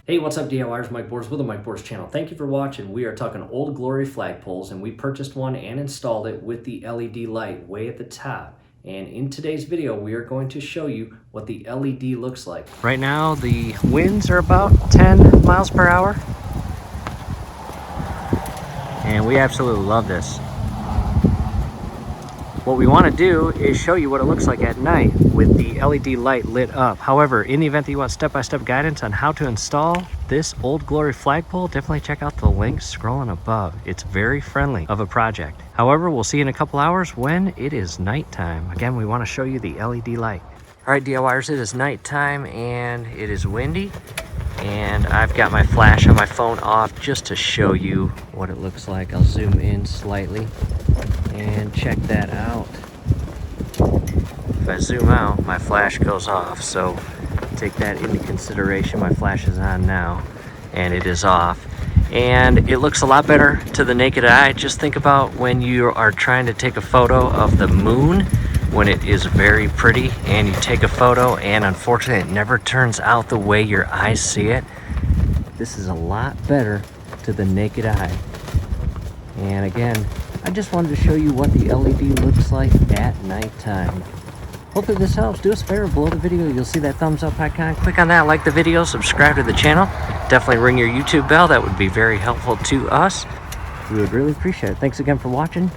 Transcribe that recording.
Hey, what's up DIYers? Mike Boars with the Mike Boars channel. Thank you for watching. We are talking Old Glory flagpoles, and we purchased one and installed it with the LED light way at the top. And in today's video, we are going to show you what the LED looks like. Right now, the winds are about 10 miles per hour. And we absolutely love this. What we want to do is show you what it looks like at night with the LED light lit up. However, in the event that you want step-by-step guidance on how to install this Old Glory flagpole, definitely check out the link scrolling above. It's very friendly of a project. However, we'll see you in a couple hours when it is nighttime. Again, we want to show you the LED light. All right, DIYers, it is nighttime and it is windy. And I've got my flash on my phone off just to show you what it looks like. I'll zoom in slightly and check that out. If I zoom out, my flash goes off, so take that into consideration. My flash is on now and it is off, and it looks a lot better to the naked eye. Just think about when you are trying to take a photo of the moon when it is very pretty, and you take a photo and unfortunately it never turns out the way your eyes see it. This is a lot better to the naked eye. And again, I just wanted to show you what the LED looks like at nighttime. Hopefully this helps. Do us a favor, below the video you'll see that thumbs up icon. Click on that, like the video, subscribe to the channel. Definitely ring your YouTube bell. That would be very helpful to us. We would really appreciate it. Thanks again for watching.